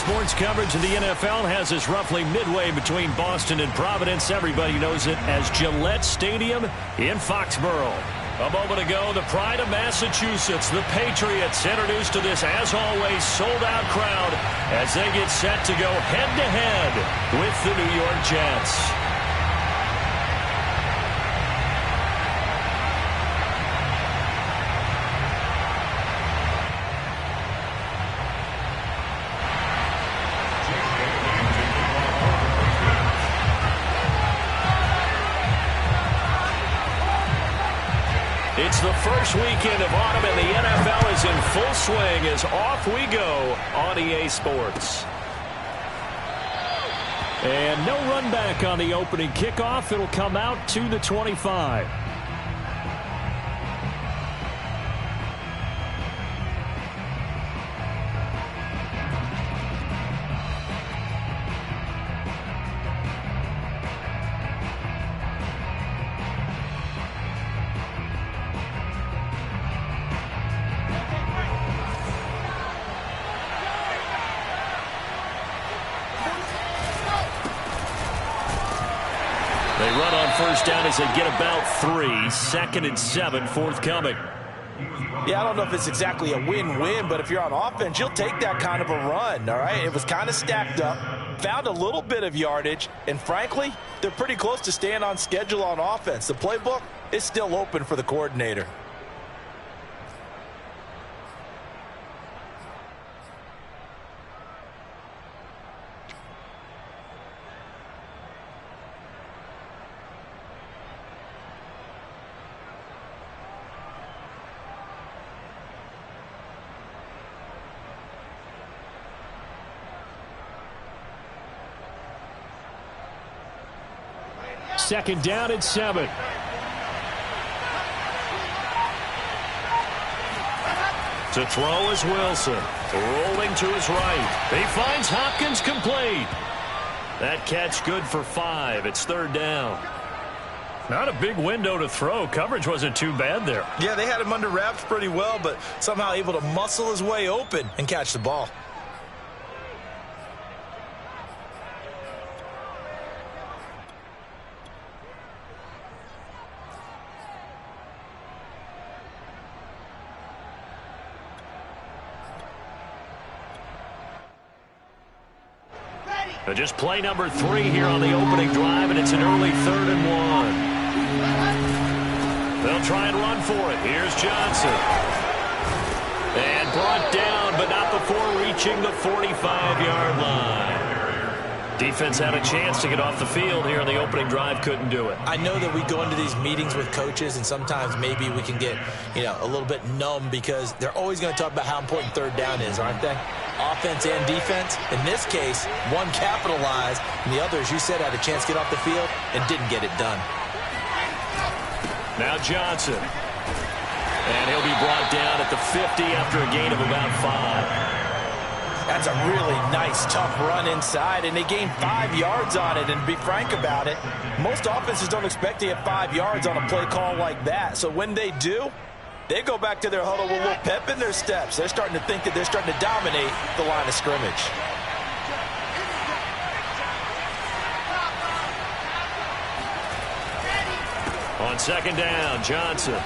sports coverage of the NFL has us roughly midway between Boston and Providence. Everybody knows it as Gillette Stadium in Foxborough. A moment ago, the pride of Massachusetts, the Patriots, introduced to this, as always, sold-out crowd as they get set to go head-to-head with the New York Jets. It's the first weekend of autumn, and the NFL is in full swing as off we go on EA Sports. And no run back on the opening kickoff. It'll come out to the 25. They run on first down as they get about 3. 2nd and 7 forthcoming. Yeah, I don't know if it's exactly a win-win, but if you're on offense, you'll take that kind of a run, all right? It was kind of stacked up, found a little bit of yardage, and frankly, they're pretty close to staying on schedule on offense. The playbook is still open for the coordinator. Second down and 7. To throw is Wilson. Rolling to his right. He finds Hopkins complete. That catch good for 5. It's 3rd down. Not a big window to throw. Coverage wasn't too bad there. Yeah, they had him under wraps pretty well, but somehow able to muscle his way open and catch the ball. Just play number 3 here on the opening drive, and it's an early 3rd and 1. They'll try and run for it. Here's Johnson. And brought down, but not before reaching the 45-yard line. Defense had a chance to get off the field here on the opening drive, couldn't do it. I know that we go into these meetings with coaches, and sometimes maybe we can get, a little bit numb because they're always going to talk about how important 3rd down is, aren't they? Offense and defense. In this case, one capitalized, and the other, as you said, had a chance to get off the field and didn't get it done. Now Johnson. And he'll be brought down at the 50 after a gain of about 5. That's a really nice, tough run inside, and they gained 5 yards on it. And to be frank about it, most offenses don't expect to get 5 yards on a play call like that. So when they do, they go back to their huddle with a little pep in their steps. They're starting to think that they're starting to dominate the line of scrimmage. On 2nd down, Johnson.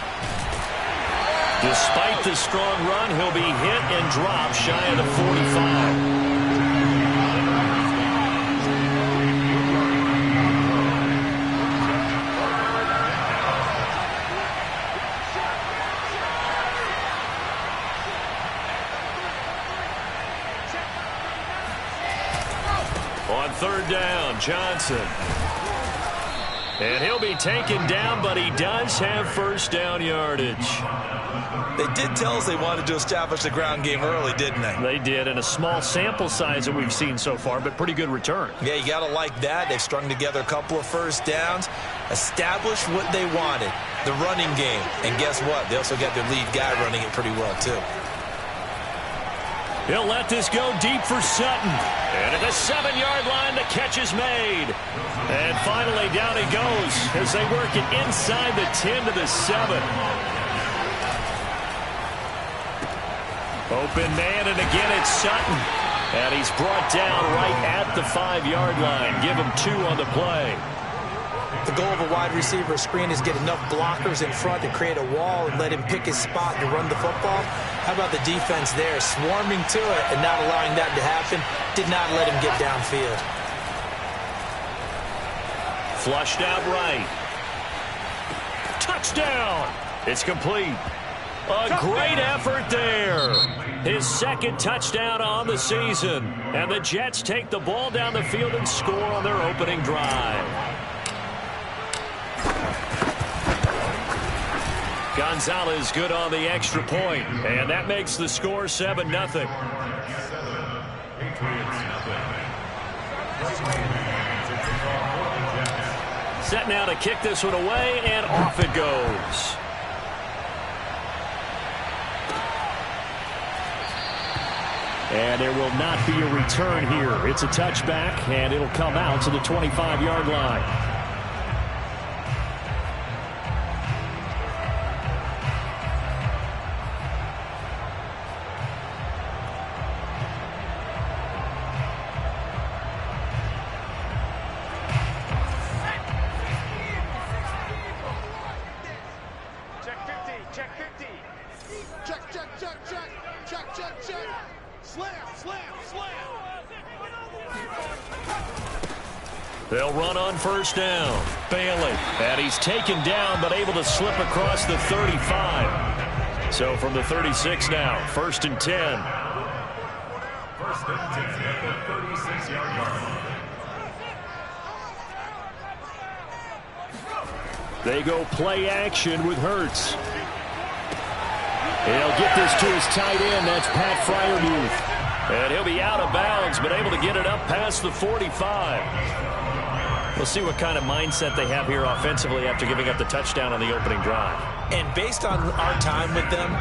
Despite the strong run, he'll be hit and dropped shy of the 45. On 3rd down, Johnson. And he'll be taken down, but he does have first down yardage. They did tell us they wanted to establish the ground game early, didn't they? They did, and a small sample size that we've seen so far, but pretty good return. Yeah, you got to like that. They've strung together a couple of first downs, established what they wanted, the running game. And guess what? They also got their lead guy running it pretty well, too. He'll let this go deep for Sutton. And at the 7-yard line, the catch is made. And finally, down he goes as they work it inside the 10 to the 7. Open man, and again it's Sutton. And he's brought down right at the 5-yard line. Give him 2 on the play. The goal of a wide receiver screen is get enough blockers in front to create a wall and let him pick his spot to run the football. How about the defense there, swarming to it and not allowing that to happen? Did not let him get downfield. Flushed out right. Touchdown! It's complete. A great effort there. His second touchdown on the season. And the Jets take the ball down the field and score on their opening drive. Gonzalez good on the extra point. And that makes the score 7-0. Set now to kick this one away, and off it goes. And there will not be a return here. It's a touchback, and it'll come out to the 25-yard line. They'll run on first down. Bailey. And he's taken down, but able to slip across the 35. So from the 36 now, 1st and 10. 1st and 10 at the 36-yard line. They go play action with Hurts. He'll get this to his tight end. That's Pat Freiermuth. And he'll be out of bounds, but able to get it up past the 45. We'll see what kind of mindset they have here offensively after giving up the touchdown on the opening drive. And based on our time with them,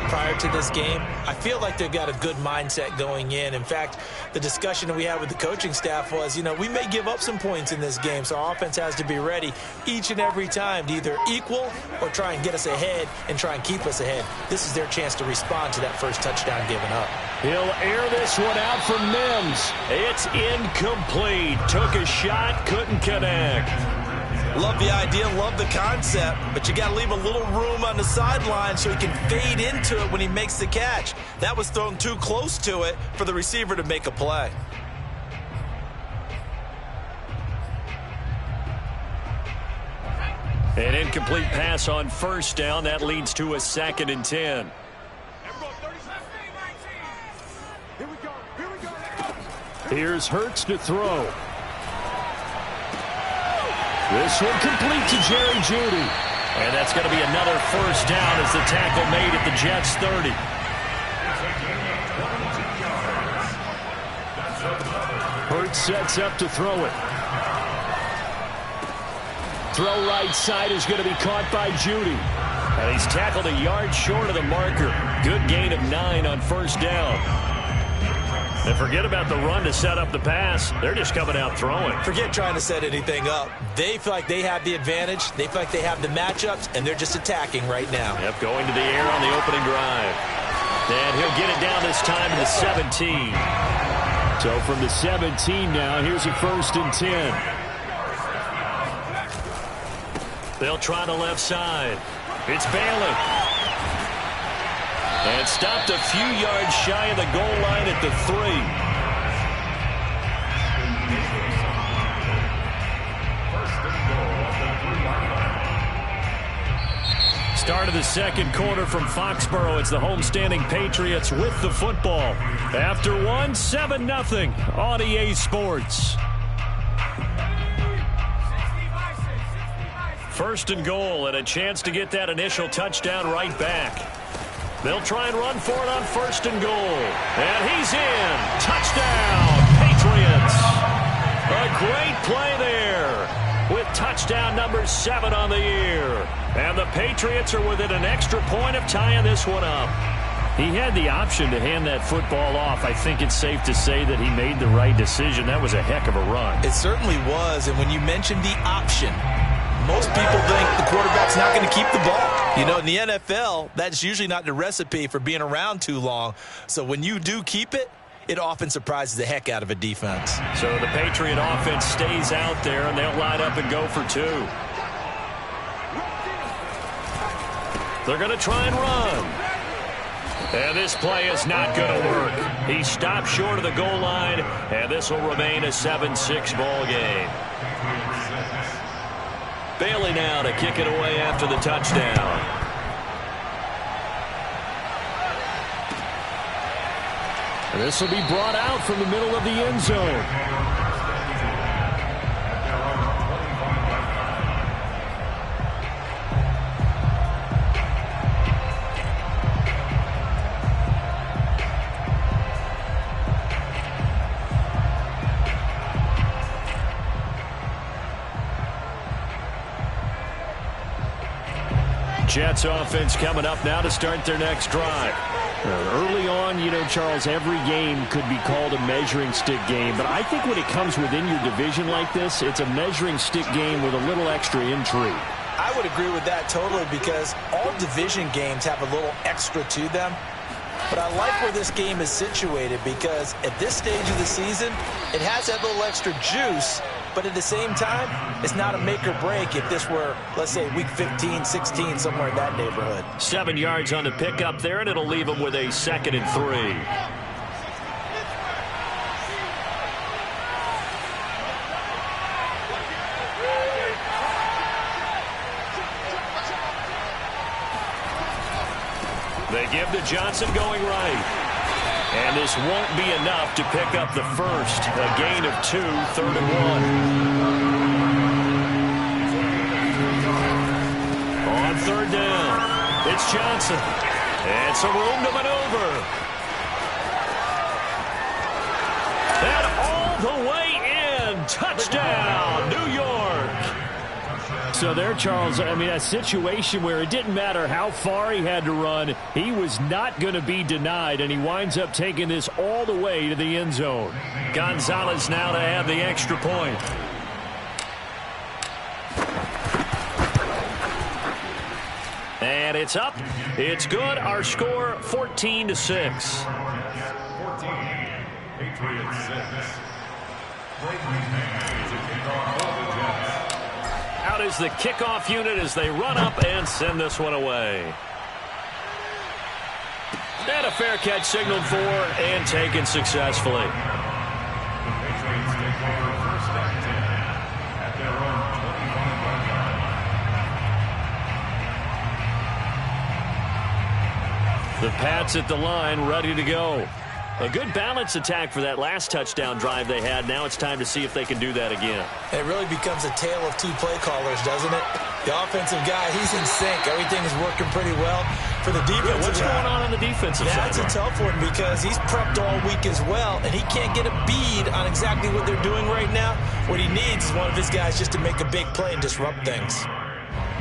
prior to this game, I feel like they've got a good mindset going in. In fact, the discussion that we had with the coaching staff was, we may give up some points in this game, so our offense has to be ready each and every time to either equal or try and get us ahead and try and keep us ahead. This is their chance to respond to that first touchdown given up. He'll air this one out for Mims. It's incomplete. Took a shot, couldn't connect. Love the idea, love the concept, but you got to leave a little room on the sideline so he can fade into it when he makes the catch. That was thrown too close to it for the receiver to make a play. An incomplete pass on first down. That leads to a 2nd and 10. Here's Hurts to throw. This one complete to Jerry Jeudy. And that's going to be another first down as the tackle made at the Jets 30. Hurts sets up to throw it. Throw right side is going to be caught by Jeudy. And he's tackled a yard short of the marker. Good gain of 9 on first down. And forget about the run to set up the pass. They're just coming out throwing. Forget trying to set anything up. They feel like they have the advantage. They feel like they have the matchups, and they're just attacking right now. Yep, going to the air on the opening drive. And he'll get it down this time to the 17. So from the 17 now, here's a 1st and 10. They'll try the left side. It's Bailey. And stopped a few yards shy of the goal line at the 3. Start of the second quarter from Foxborough. It's the homestanding Patriots with the football. After 7-0 on EA Sports. 1st and goal and a chance to get that initial touchdown right back. They'll try and run for it on 1st and goal. And he's in. Touchdown, Patriots. A great play there with touchdown number 7 on the year. And the Patriots are within an extra point of tying this one up. He had the option to hand that football off. I think it's safe to say that he made the right decision. That was a heck of a run. It certainly was. And when you mentioned the option, most people think the quarterback's not going to keep the ball. In the NFL, that's usually not the recipe for being around too long. So when you do keep it, it often surprises the heck out of a defense. So the Patriot offense stays out there, and they'll line up and go for two. They're going to try and run. And this play is not going to work. He stopped short of the goal line, and this will remain a 7-6 ball game. Bailey now to kick it away after the touchdown. And this will be brought out from the middle of the end zone. Jets offense coming up now to start their next drive. Early on, you know, Charles, every game could be called a measuring stick game. But I think when it comes within your division like this, it's a measuring stick game with a little extra intrigue. I would agree with that totally because all division games have a little extra to them. But I like where this game is situated because at this stage of the season, it has that little extra juice. But at the same time, it's not a make or break if this were, let's say, week 15, 16, somewhere in that neighborhood. 7 yards on the pickup there, and it'll leave them with a 2nd and 3. They give to Johnson going right. And this won't be enough to pick up the first. A gain of 2, 3rd and 1. On 3rd down, it's Johnson. And some room to maneuver. And all the way in. Touchdown, New York. So there, Charles, I mean, a situation where it didn't matter how far he had to run. He was not going to be denied, and he winds up taking this all the way to the end zone. Gonzalez now to add the extra point. And it's up. It's good. Our score, 14-6. 14, Patriots 6. Out is the kickoff unit as they run up and send this one away. And a fair catch signaled for and taken successfully. Patriots take over 1st and 10 at their own 25-yard line. The Pats at the line, ready to go. A good balance attack for that last touchdown drive they had. Now it's time to see if they can do that again. It really becomes a tale of two play callers, doesn't it? The offensive guy, he's in sync. Everything is working pretty well. For the defensive What's going on the defensive side? That's a tough one because he's prepped all week as well, and he can't get a bead on exactly what they're doing right now. What he needs is one of his guys just to make a big play and disrupt things.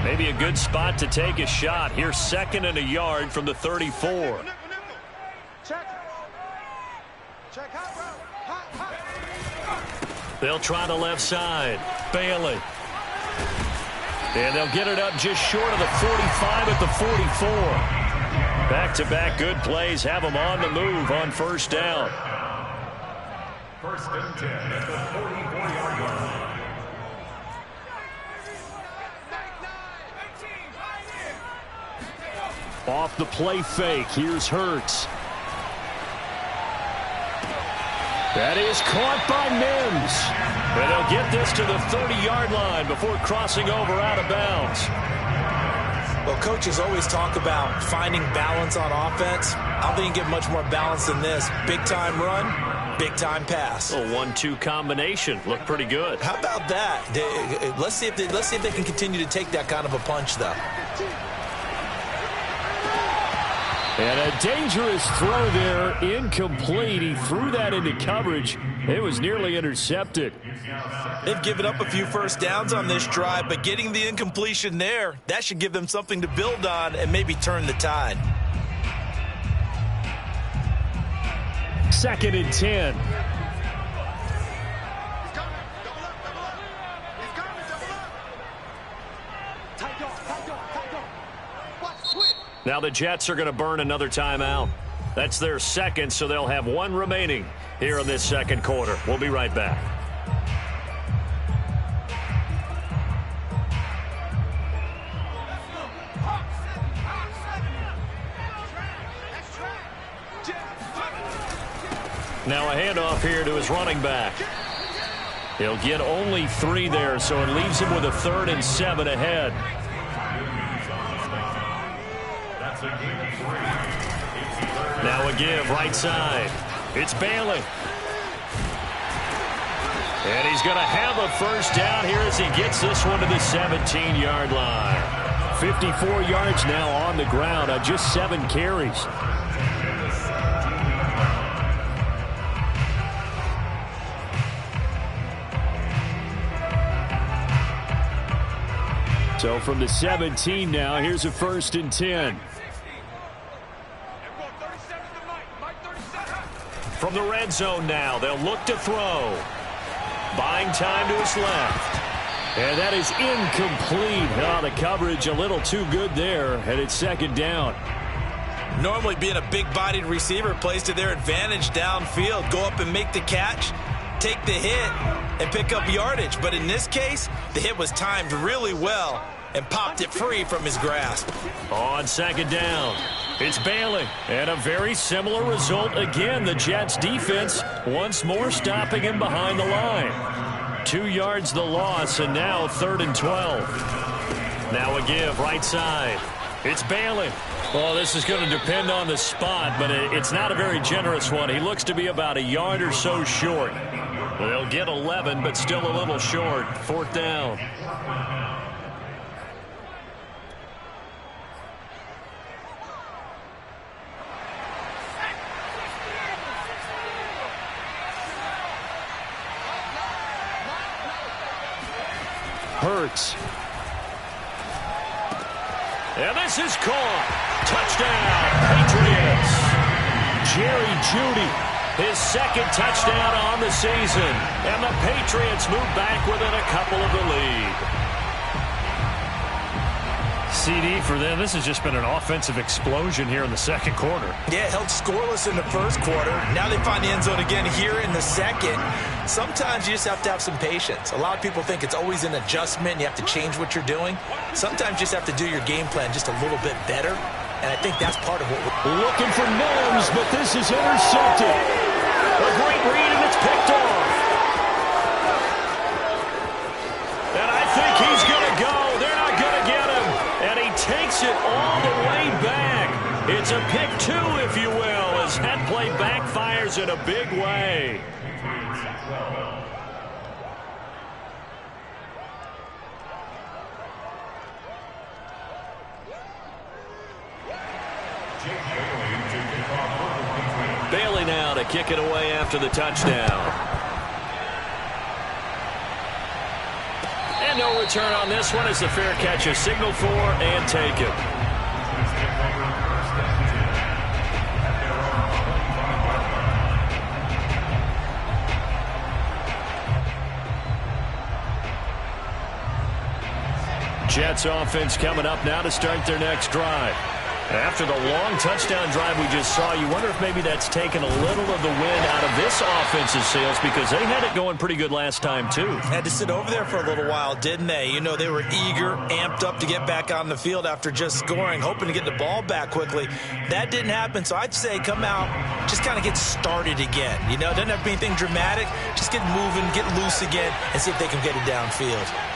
Maybe a good spot to take a shot. Here's 2nd and a yard from the 34. They'll try the left side. Bailey. And they'll get it up just short of the 45 at the 44. Back-to-back good plays have them on the move on 1st down. 1st and 10 at the 44-yard line. Off the play fake. Here's Hurts. That is caught by Mims. And they'll get this to the 30-yard line before crossing over out of bounds. Well, coaches always talk about finding balance on offense. I don't think you get much more balance than this. Big-time run, big-time pass. A 1-2 combination. Looked pretty good. How about that? Let's see if they can continue to take that kind of a punch, though. And a dangerous throw there, incomplete. He threw that into coverage. It was nearly intercepted. They've given up a few first downs on this drive, but getting the incompletion there, that should give them something to build on and maybe turn the tide. 2nd and 10. Now the Jets are going to burn another timeout. That's their second, so they'll have one remaining here in this second quarter. We'll be right back. Now a handoff here to his running back. He'll get only 3 there, so it leaves him with a 3rd and 7 ahead. Now a give right side. It's Bailey. And he's going to have a first down here as he gets this one to the 17-yard line. 54 yards now on the ground on just 7 carries. So from the 17 now, here's a 1st and 10. From the red zone now, they'll look to throw. Buying time to his left. And that is incomplete. Oh, the coverage a little too good there, and it's 2nd down. Normally being a big-bodied receiver plays to their advantage downfield. Go up and make the catch, take the hit, and pick up yardage. But in this case, the hit was timed really well and popped it free from his grasp. On 2nd down, it's Bailey. And a very similar result again. The Jets defense once more stopping him behind the line. 2 yards the loss, and now 3rd and 12. Now a give right side. It's Bailey. Well, this is going to depend on the spot, but it's not a very generous one. He looks to be about a yard or so short. They'll get 11, but still a little short. 4th down. Hurts. And this is caught. Touchdown, Patriots. Jerry Jeudy, his 2nd touchdown on the season. And the Patriots move back within a couple of the lead. CD for them, this has just been an offensive explosion here in the 2nd quarter. Yeah, held scoreless in the 1st quarter. Now they find the end zone again here in the 2nd. Sometimes you just have to have some patience. A lot of people think it's always an adjustment. You have to change what you're doing. Sometimes you just have to do your game plan just a little bit better. And I think that's part of what we're looking for. Mims, but this is intercepted. A great read, and it's picked off. And I think he's going to go. They're not going to get him. And he takes it all the way back. It's a pick 2, if you will, as that play backfires in a big way. Bailey now to kick it away after the touchdown. And no return on this one as the fair catch is signaled for and taken. Jets offense coming up now to start their next drive. After the long touchdown drive we just saw, you wonder if maybe that's taken a little of the wind out of this offensive sails, because they had it going pretty good last time too. Had to sit over there for a little while, didn't they? You know, they were eager, amped up to get back on the field after just scoring, hoping to get the ball back quickly. That didn't happen, so I'd say come out, just kind of get started again. You know, it doesn't have to be anything dramatic. Just get moving, get loose again, and see if they can get it downfield.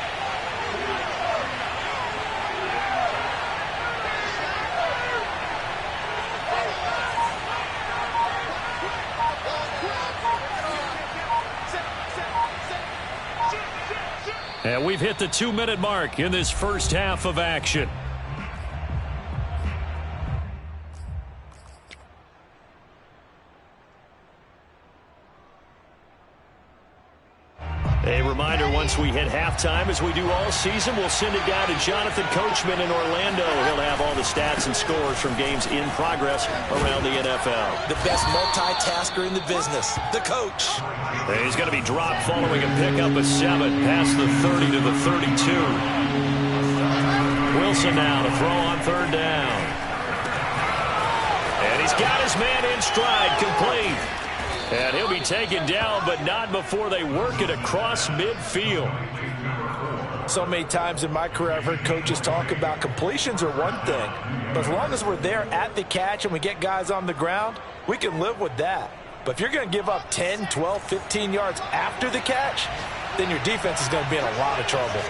And we've hit the 2-minute mark in this first half of action. A reminder, once we hit halftime, as we do all season, we'll send it down to Jonathan Coachman in Orlando. He'll have all the stats and scores from games in progress around the NFL. The best multitasker in the business, the coach. And he's going to be dropped following a pickup of 7 past the 30 to the 32. Wilson now to throw on 3rd down. And he's got his man in stride, complete. And he'll be taken down, but not before they work it across midfield. So many times in my career I've heard coaches talk about completions are one thing, but as long as we're there at the catch and we get guys on the ground, we can live with that. But if you're going to give up 10, 12, 15 yards after the catch, then your defense is going to be in a lot of trouble.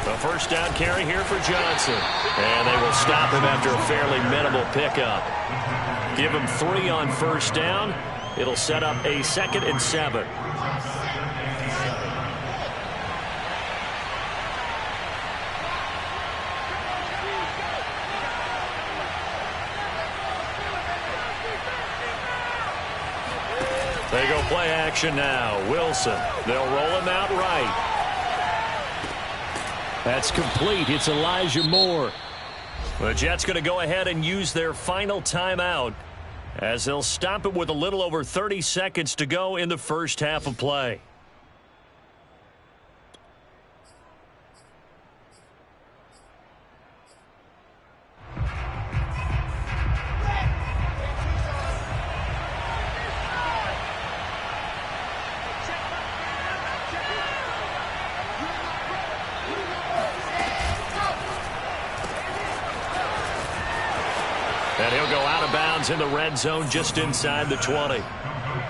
The first down carry here for Johnson. And they will stop him after a fairly minimal pickup. Give him 3 on first down. It'll set up a 2nd and 7. They go play action now. Wilson. They'll roll him out right. That's complete. It's Elijah Moore. The Jets going to go ahead and use their final timeout as they'll stop it with a little over 30 seconds to go in the first half of play. And he'll go out of bounds in the red zone just inside the 20.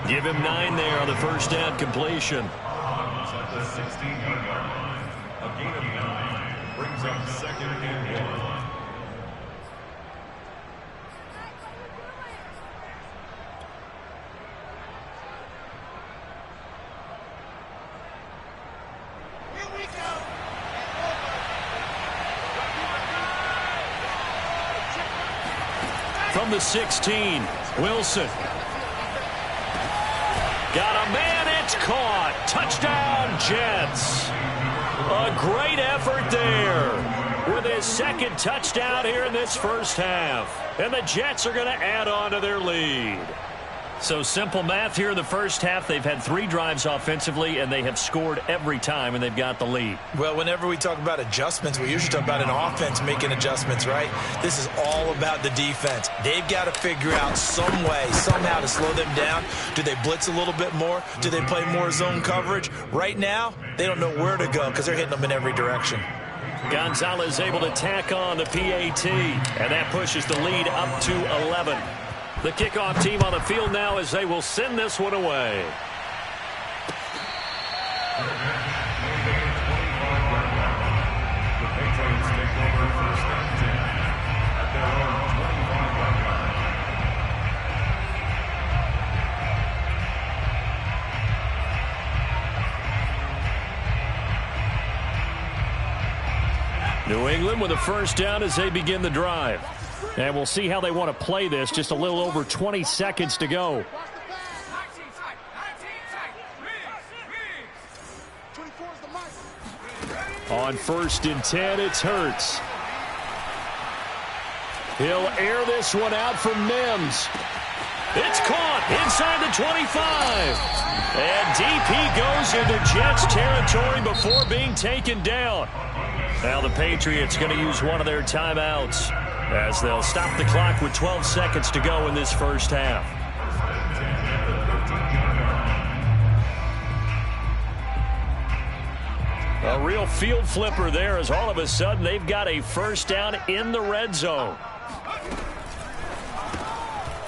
Give him 9 there on the first down completion. At the 16-yard line. A gain of 9 brings up 2nd and 1. From the 16, Wilson. Got a man, it's caught. Touchdown, Jets. A great effort there with his 2nd touchdown here in this first half. And the Jets are going to add on to their lead. So simple math here in the first half. They've had 3 drives offensively, and they have scored every time, and they've got the lead. Well, whenever we talk about adjustments, we usually talk about an offense making adjustments, right? This is all about the defense. They've got to figure out some way, somehow to slow them down. Do they blitz a little bit more? Do they play more zone coverage? Right now, they don't know where to go because they're hitting them in every direction. Gonzalez able to tack on the PAT, and that pushes the lead up to 11. The kickoff team on the field now as they will send this one away. The Patriots take over first and 10 at their own 25-yard line. New England with a first down as they begin the drive. And we'll see how they want to play this. Just a little over 20 seconds to go. On 1st and 10, it's Hurts. He'll air this one out for Mims. It's caught inside the 25. And DP goes into Jets territory before being taken down. Now the Patriots going to use one of their timeouts as they'll stop the clock with 12 seconds to go in this first half. A real field flipper there as all of a sudden they've got a first down in the red zone.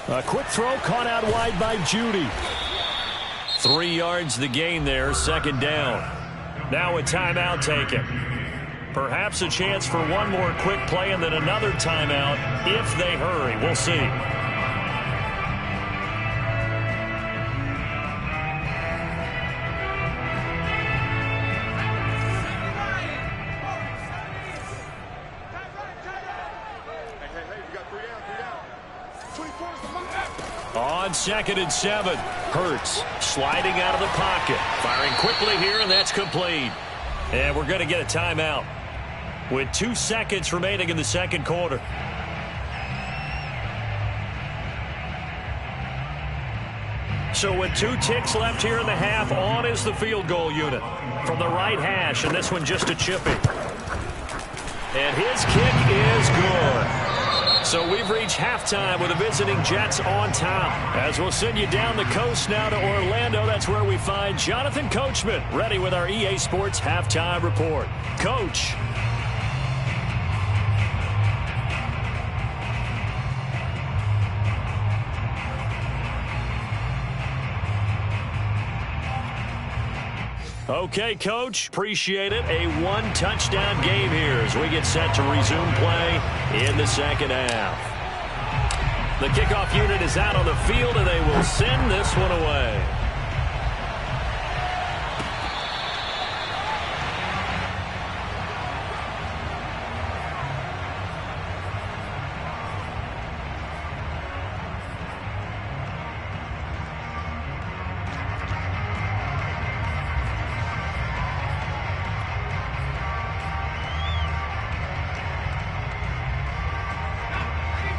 A quick throw caught out wide by Judy. 3 yards the gain there, 2nd down. Now a timeout taken. Perhaps a chance for one more quick play and then another timeout if they hurry. We'll see. On 2nd and 7, Hurts sliding out of the pocket. Firing quickly here, and that's complete. And we're going to get a timeout with 2 seconds remaining in the second quarter. So with 2 ticks left here in the half, on is the field goal unit from the right hash, and this one just a chipping. And his kick is good. So we've reached halftime with the visiting Jets on top. As we'll send you down the coast now to Orlando, that's where we find Jonathan Coachman ready with our EA Sports Halftime Report. Coach. Okay, Coach, appreciate it. A one-touchdown game here as we get set to resume play in the second half. The kickoff unit is out on the field, and they will send this one away.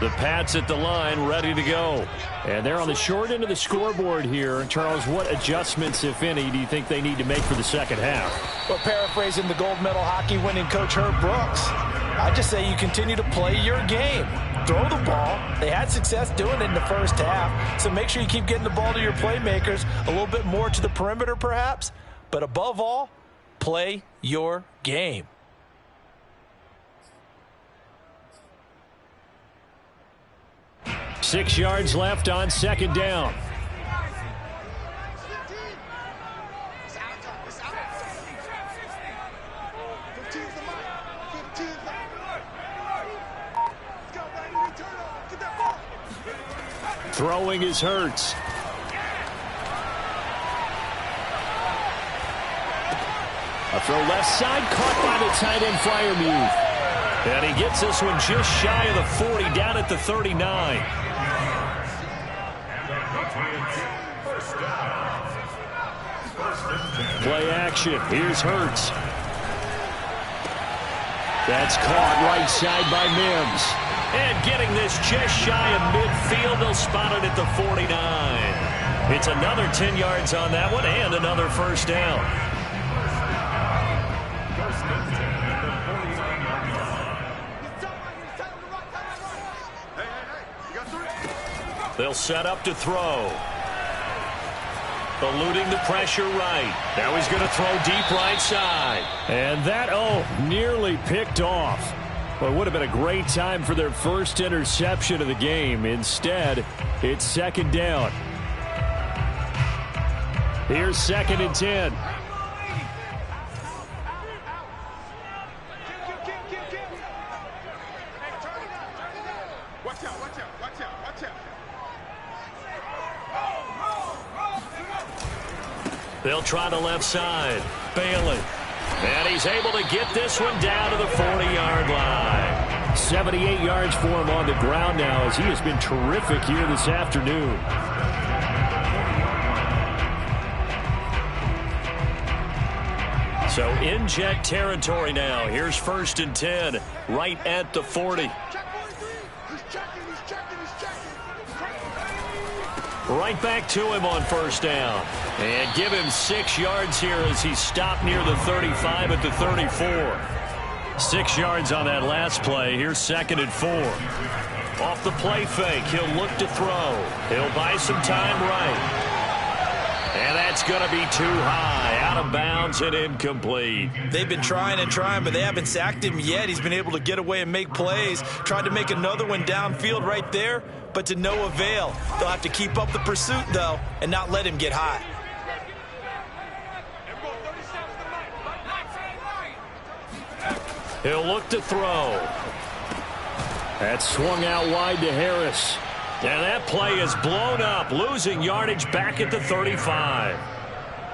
The Pats at the line, ready to go. And they're on the short end of the scoreboard here. Charles, what adjustments, if any, do you think they need to make for the second half? Well, paraphrasing the gold medal hockey winning coach Herb Brooks, I just say you continue to play your game. Throw the ball. They had success doing it in the first half, so make sure you keep getting the ball to your playmakers, a little bit more to the perimeter perhaps, but above all, play your game. Six yards left on second down. Throwing is Hurts. A throw left side, caught by the tight end Freiermuth. And he gets this one just shy of the 40, down at the 39. Play action. Here's Hurts. That's caught right side by Mims. And getting this just shy of midfield, they'll spot it at the 49. It's another 10 yards on that one and another first down. They'll set up to throw. Eluding the pressure right. Now he's going to throw deep right side. And that, nearly picked off. Well, it would have been a great time for their first interception of the game. Instead, it's second down. Here's 2nd and 10. They'll try the left side. Bailey. And he's able to get this one down to the 40-yard line. 78 yards for him on the ground now as he has been terrific here this afternoon. So in Jet territory now. Here's 1st and 10 right at the 40. Right back to him on first down. And give him 6 yards here as he stopped near the 35 at the 34. 6 yards on that last play. Here's 2nd and 4. Off the play fake, he'll look to throw. He'll buy some time right. And that's going to be too high, out of bounds and incomplete. They've been trying and trying, but they haven't sacked him yet. He's been able to get away and make plays. Tried to make another one downfield right there, but to no avail. They'll have to keep up the pursuit, though, and not let him get hot. He'll look to throw. That swung out wide to Harris. And that play is blown up, losing yardage back at the 35.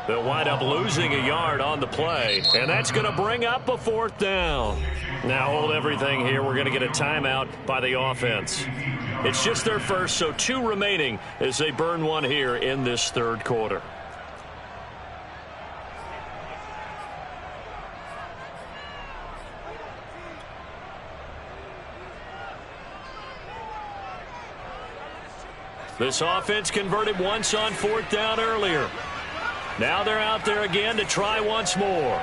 They'll wind up losing a yard on the play, and that's going to bring up a 4th down. Now hold everything here. We're going to get a timeout by the offense. It's just their first, so 2 remaining as they burn one here in this 3rd quarter. This offense converted once on 4th down earlier. Now they're out there again to try once more.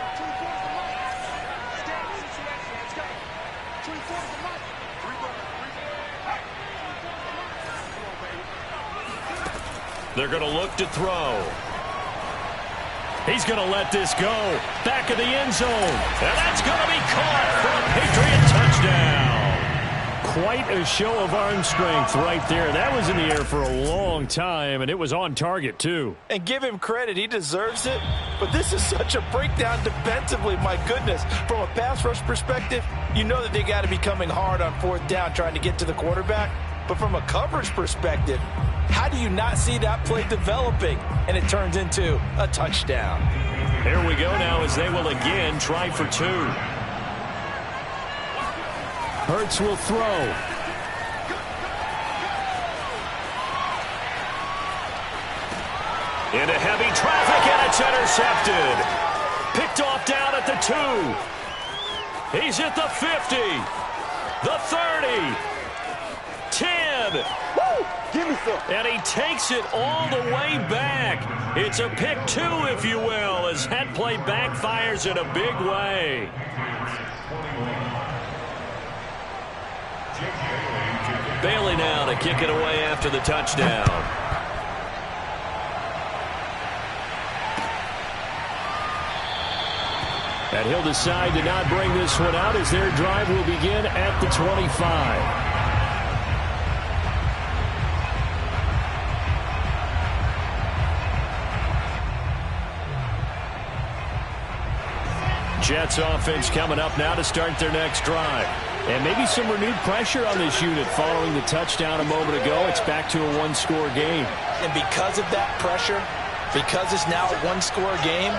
They're going to look to throw. He's going to let this go. Back of the end zone. And that's going to be caught for a Patriot touchdown. Quite a show of arm strength right there. That was in the air for a long time, and it was on target, too. And give him credit. He deserves it. But this is such a breakdown defensively. My goodness. From a pass rush perspective, you know that they got to be coming hard on fourth down trying to get to the quarterback. But from a coverage perspective, how do you not see that play developing? And it turns into a touchdown. Here we go now as they will again try for two. Hurts will throw. Into heavy traffic, and it's intercepted. Picked off down at the 2. He's at the 50. The 30. 10. Woo! Give me some. And he takes it all the way back. It's a pick 2, if you will, as that play backfires in a big way. Bailey now to kick it away after the touchdown. And he'll decide to not bring this one out as their drive will begin at the 25. Jets offense coming up now to start their next drive. And maybe some renewed pressure on this unit following the touchdown a moment ago. It's back to a one-score game. And because of that pressure, because it's now a one-score game,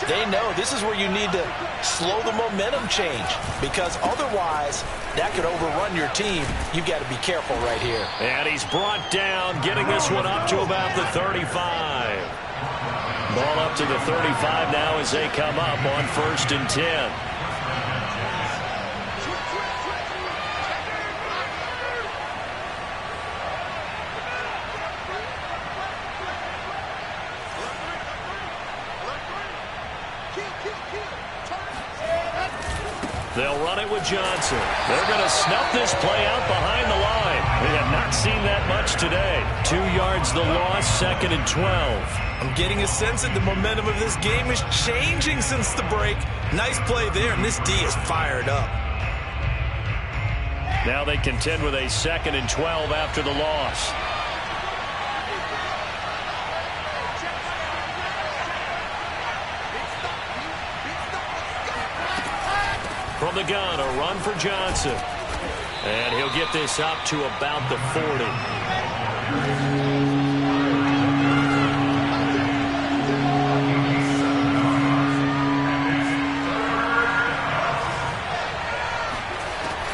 they know this is where you need to slow the momentum change. Because otherwise, that could overrun your team. You've got to be careful right here. And he's brought down, getting this one up to about the 35. Ball up to the 35 now as they come up on 1st and 10. They'll run it with Johnson. They're going to snuff this play out behind the line. We have not seen that much today. 2 yards the loss, 2nd and 12. I'm getting a sense that the momentum of this game is changing since the break. Nice play there, and this D is fired up. Now they contend with a 2nd and 12 after the loss. From the gun, a run for Johnson. And he'll get this up to about the 40.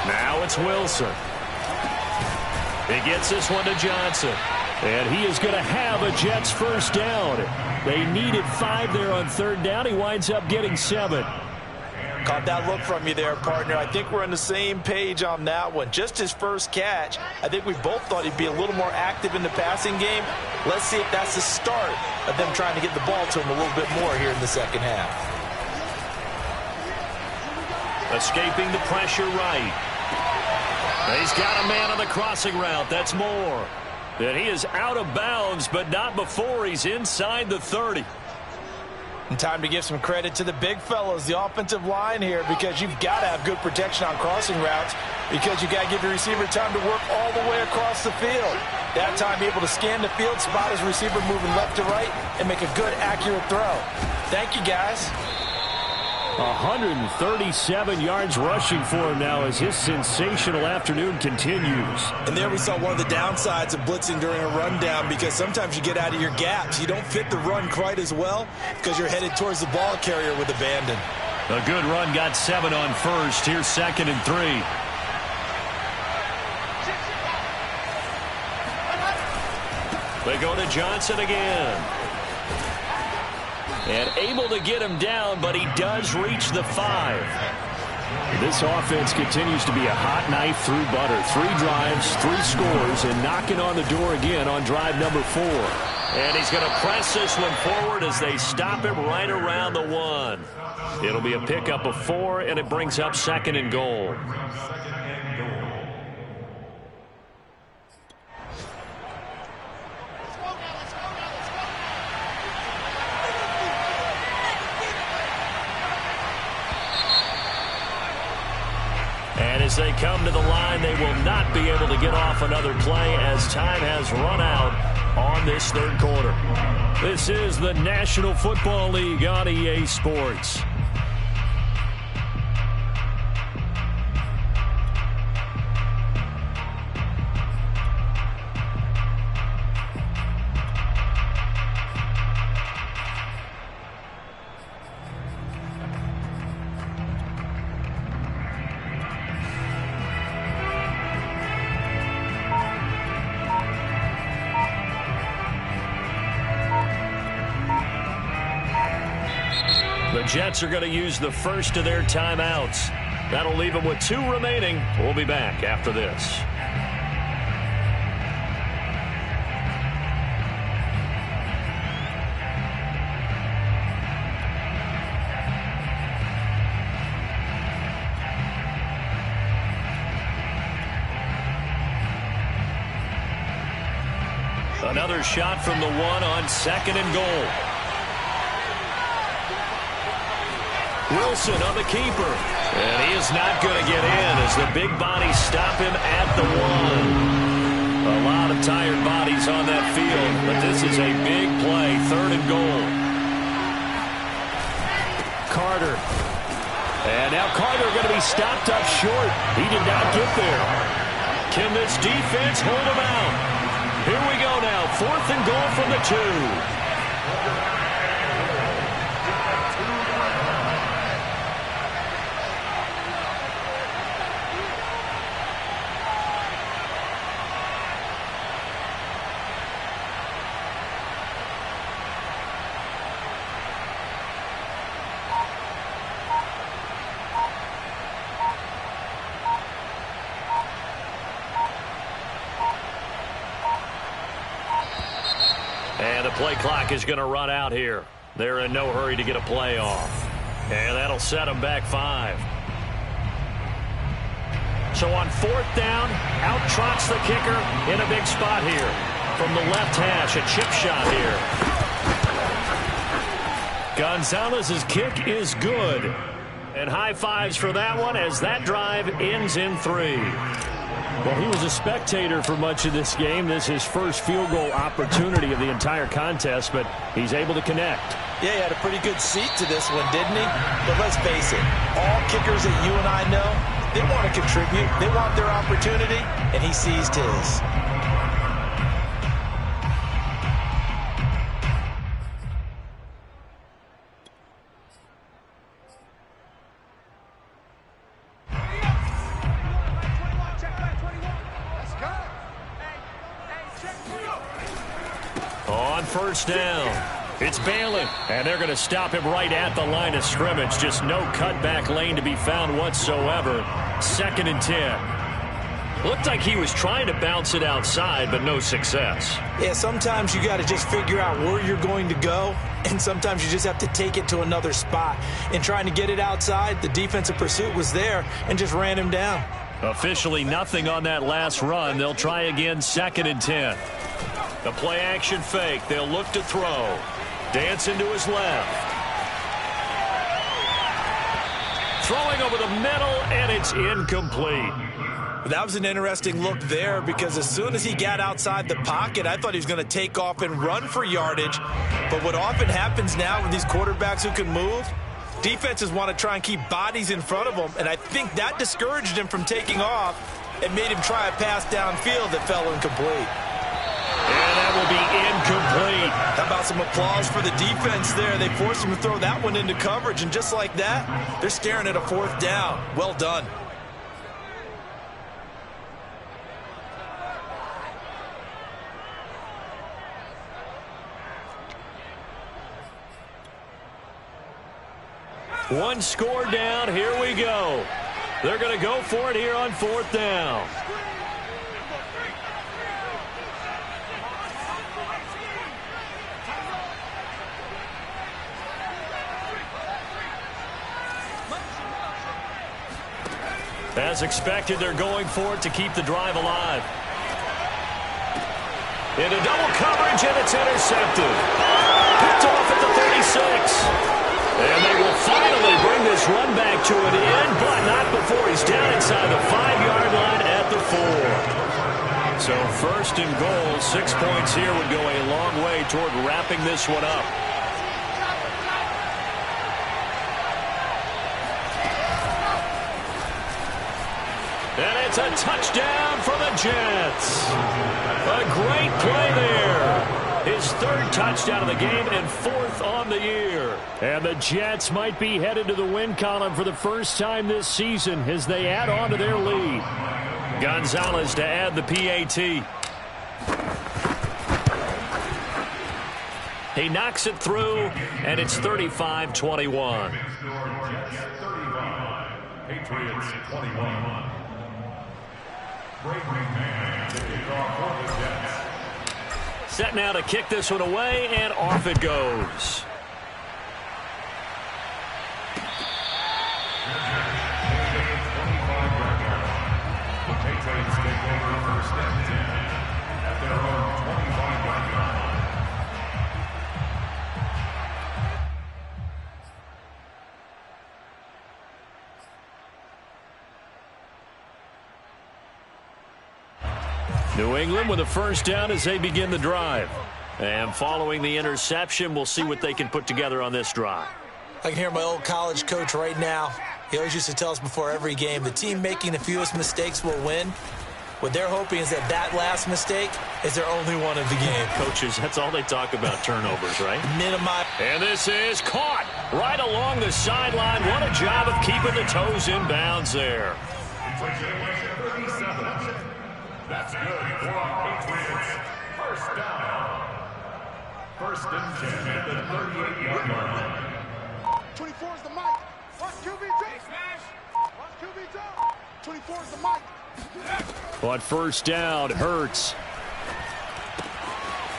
Now it's Wilson. He gets this one to Johnson. And he is going to have a Jets first down. They needed 5 there on 3rd down. He winds up getting 7. Caught that look from you there, partner. I think we're on the same page on that one. Just his first catch. I think we both thought he'd be a little more active in the passing game. Let's see if that's the start of them trying to get the ball to him a little bit more here in the second half. Escaping the pressure right. He's got a man on the crossing route. That's Moore. And he is out of bounds, but not before he's inside the 30. And time to give some credit to the big fellas, the offensive line here, because you've got to have good protection on crossing routes, because you got to give your receiver time to work all the way across the field. That time, be able to scan the field, spot his receiver moving left to right, and make a good, accurate throw. Thank you, guys. 137 yards rushing for him now as his sensational afternoon continues. And there we saw one of the downsides of blitzing during a rundown, because sometimes you get out of your gaps. You don't fit the run quite as well because you're headed towards the ball carrier with abandon. A good run got 7 on 1st. Here's 2nd and 3. They go to Johnson again. And able to get him down, but he does reach the 5. This offense continues to be a hot knife through butter. 3 drives, 3 scores, and knocking on the door again on drive number 4. And he's going to press this one forward as they stop him right around the 1. It'll be a pickup of 4, and it brings up 2nd and goal. And as they come to the line, they will not be able to get off another play as time has run out on this third quarter. This is the National Football League on EA Sports. The Jets are going to use the first of their timeouts. That'll leave them with 2 remaining. We'll be back after this. Another shot from the 1 on 2nd and goal. Wilson on the keeper. And he is not going to get in as the big bodies stop him at the 1. A lot of tired bodies on that field, but this is a big play. 3rd and goal. Carter. And now Carter going to be stopped up short. He did not get there. Can this defense hold him out? Here we go now. 4th and goal from the 2. And the play clock is going to run out here. They're in no hurry to get a play off. And that'll set them back 5. So on 4th down, out trots the kicker in a big spot here. From the left hash, a chip shot here. Gonzalez's kick is good. And high fives for that one as that drive ends in 3. Well, he was a spectator for much of this game. This is his first field goal opportunity of the entire contest, but he's able to connect. Yeah, he had a pretty good seat to this one, didn't he? But let's face it, all kickers that you and I know, they want to contribute. They want their opportunity, and he seized his. On 1st down, it's Balin, and they're going to stop him right at the line of scrimmage. Just no cutback lane to be found whatsoever. 2nd and 10. Looked like he was trying to bounce it outside, but no success. Yeah, sometimes you got to just figure out where you're going to go, and sometimes you just have to take it to another spot. In trying to get it outside, the defensive pursuit was there and just ran him down. Officially nothing on that last run. They'll try again, 2nd and 10. The play action fake. They'll look to throw. Dancing to his left. Throwing over the middle, and it's incomplete. That was an interesting look there because as soon as he got outside the pocket, I thought he was going to take off and run for yardage. But what often happens now with these quarterbacks who can move, defenses want to try and keep bodies in front of them, and I think that discouraged him from taking off and made him try a pass downfield that fell incomplete. And that will be incomplete. How about some applause for the defense there? They forced him to throw that one into coverage, and just like that, they're staring at a 4th down. Well done. One score down. Here we go. They're going to go for it here on 4th down. As expected, they're going for it to keep the drive alive. Into double coverage, and it's intercepted. Picked off at the 36. And they will finally bring this run back to an end, but not before he's down inside the 5-yard line at the 4. So first and goal, 6 points here would go a long way toward wrapping this one up. And it's a touchdown for the Jets. A great play there. His 3rd touchdown of the game and 4th on the year. And the Jets might be headed to the win column for the first time this season as they add on to their lead. Gonzalez to add the PAT. He knocks it through, and it's 35-21. Patriots 21. Great man to kick off for the Jets. Set now to kick this one away, and off it goes. The Patriots take over first and 10 at their own 25-yard line. New England with a first down as they begin the drive. And following the interception, we'll see what they can put together on this drive. I can hear my old college coach right now. He always used to tell us before every game, the team making the fewest mistakes will win. What they're hoping is that that last mistake is their only one of the game. Coaches, that's all they talk about, turnovers, right? Minimize. And this is caught right along the sideline. What a job of keeping the toes in bounds there. That's good for Patriots. First down. First and 10 at the 38-yard line. 24 is the mic. Watch QB jump. Watch QB jump. 24 is the mic. But first down, Hurts.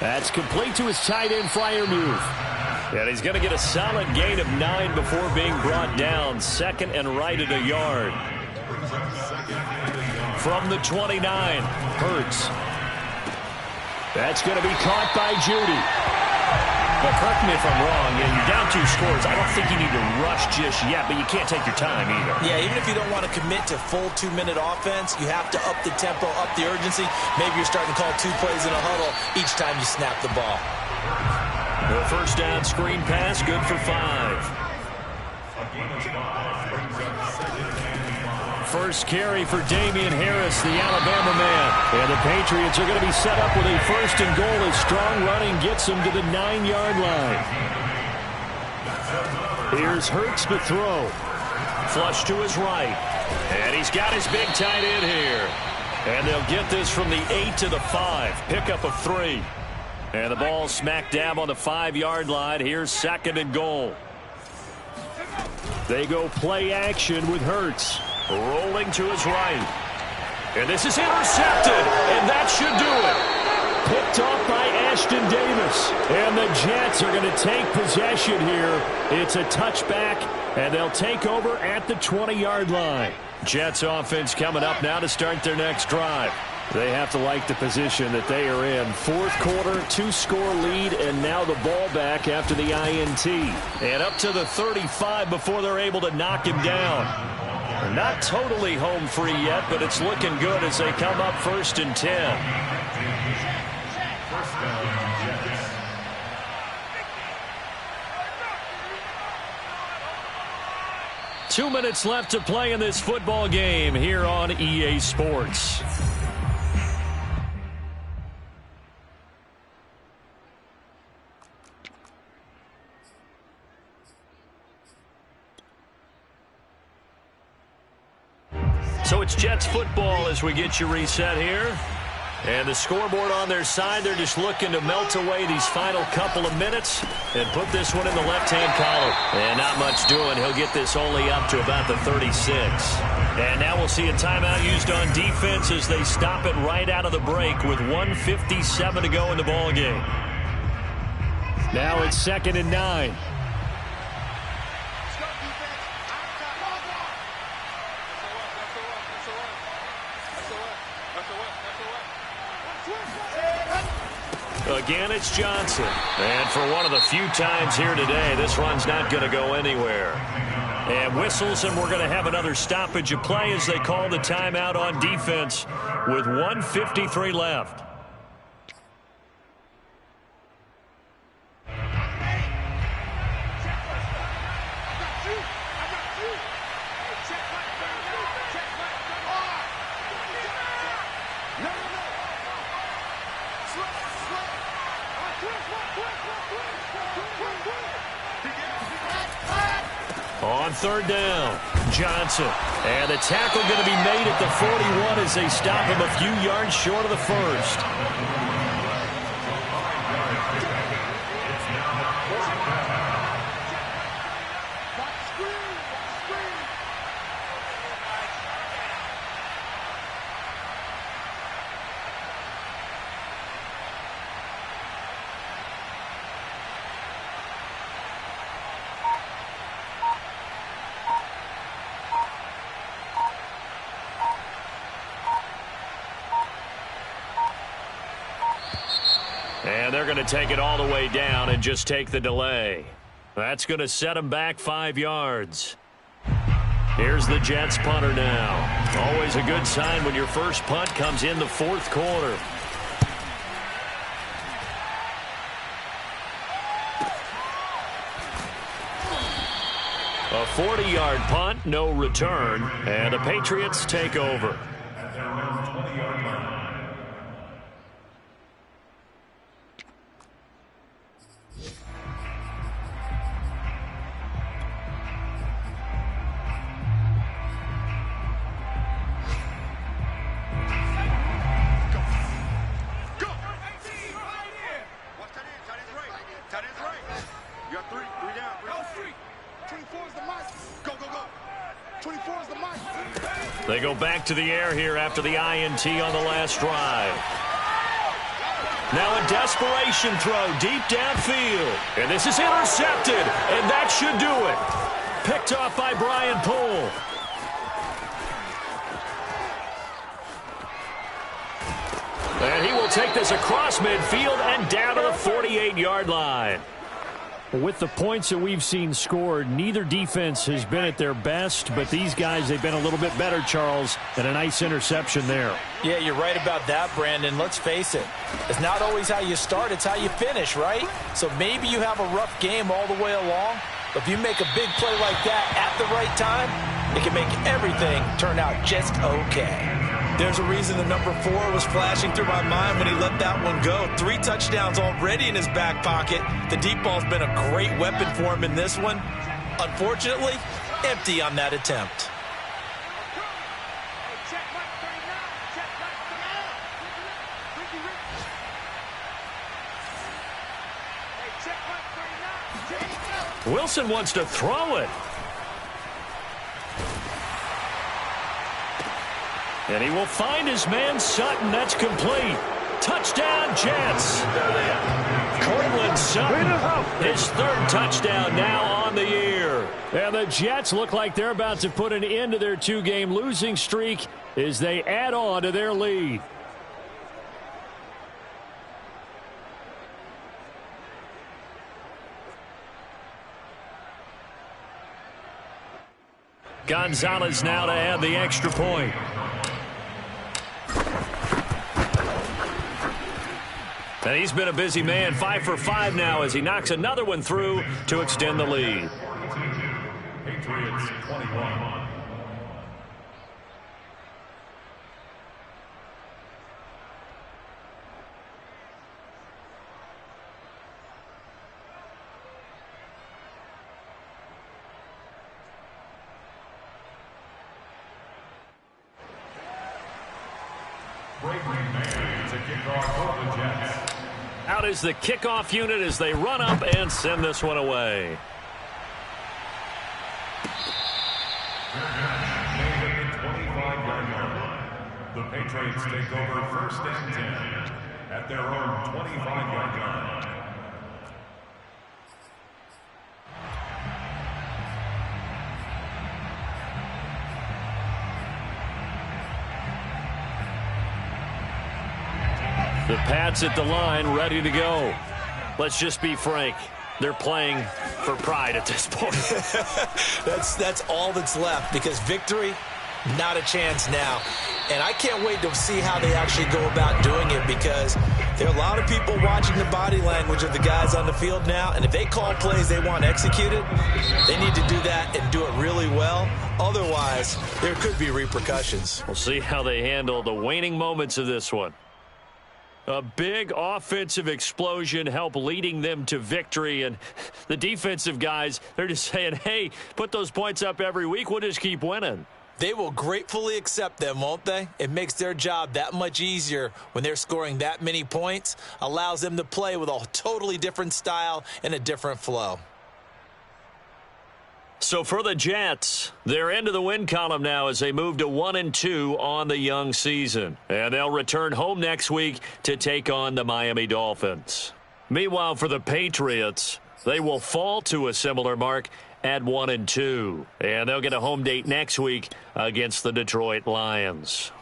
That's complete to his tight end Freiermuth. And he's going to get a solid gain of 9 before being brought down. 2nd and right at a yard. From the 29, Hurts. That's going to be caught by Judy. Well, correct me if I'm wrong. You're down 2 scores. I don't think you need to rush just yet, but you can't take your time either. Yeah, even if you don't want to commit to full 2-minute offense, you have to up the tempo, up the urgency. Maybe you're starting to call 2 plays in a huddle each time you snap the ball. The first down screen pass, good for 5. First carry for Damian Harris, the Alabama man. And the Patriots are going to be set up with a first and goal as strong running gets them to the 9-yard line. Here's Hurts to throw. Flush to his right. And he's got his big tight end here. And they'll get this from the 8 to the 5. Pickup of 3. And the ball smack dab on the 5-yard line. Here's 2nd and goal. They go play action with Hurts. Rolling to his right. And this is intercepted. And that should do it. Picked off by Ashton Davis. And the Jets are going to take possession here. It's a touchback. And they'll take over at the 20-yard line. Jets offense coming up now to start their next drive. They have to like the position that they are in. 4th quarter, 2-score lead, and now the ball back after the INT. And up to the 35 before they're able to knock him down. They're not totally home free yet, but it's looking good as they come up 1st and 10. 2 minutes left to play in this football game here on EA Sports. So it's Jets football as we get you reset here. And the scoreboard on their side, they're just looking to melt away these final couple of minutes and put this one in the left-hand column. And not much doing. He'll get this only up to about the 36. And now we'll see a timeout used on defense as they stop it right out of the break with 1:57 to go in the ballgame. Now it's 2nd and 9. Again, it's Johnson. And for one of the few times here today, this run's not going to go anywhere. And whistles, and we're going to have another stoppage of play as they call the timeout on defense with 1:53 left. On third down, Johnson. And the tackle going to be made at the 41 as they stop him a few yards short of the first. And they're going to take it all the way down and just take the delay. That's going to set them back 5 yards. Here's the Jets punter now. Always a good sign when your first punt comes in the fourth quarter. A 40-yard punt, no return, and the Patriots take over. They go back to the air here after the INT on the last drive. Now a desperation throw deep downfield. And this is intercepted, and that should do it. Picked off by Brian Poole. And he will take this across midfield and down to the 48-yard line. With the points that we've seen scored, neither defense has been at their best, but these guys, they've been a little bit better, Charles, and a nice interception there. Yeah, you're right about that, Brandon. Let's face it. It's not always how you start, it's how you finish, right? So maybe you have a rough game all the way along, but if you make a big play like that at the right time, it can make everything turn out just okay. There's a reason the number 4 was flashing through my mind when he let that one go. 3 touchdowns already in his back pocket. The deep ball's been a great weapon for him in this one. Unfortunately, empty on that attempt. Wilson wants to throw it. And he will find his man Sutton. That's complete. Touchdown, Jets. Cortland Sutton, his third touchdown now on the year. And the Jets look like they're about to put an end to their 2-game losing streak as they add on to their lead. Gonzalez now to add the extra point. And he's been a busy man, 5 for 5 now as he knocks another one through to extend the lead. Patriots 21. Out is the kickoff unit as they run up and send this one away. The Patriots take over first and 10 at their own 25-yard line. The Pats at the line, ready to go. Let's just be frank. They're playing for pride at this point. That's all that's left, because victory, not a chance now. And I can't wait to see how they actually go about doing it, because there are a lot of people watching the body language of the guys on the field now, and if they call plays they want executed, they need to do that and do it really well. Otherwise, there could be repercussions. We'll see how they handle the waning moments of this one. A big offensive explosion helped leading them to victory, and the defensive guys, they're just saying, hey, put those points up every week, we'll just keep winning. They will gratefully accept them, won't they? It makes their job that much easier when they're scoring that many points, allows them to play with a totally different style and a different flow. So for the Jets, they're into the win column now as they move to 1-2 on the young season. And they'll return home next week to take on the Miami Dolphins. Meanwhile, for the Patriots, they will fall to a similar mark at 1-2. And they'll get a home date next week against the Detroit Lions.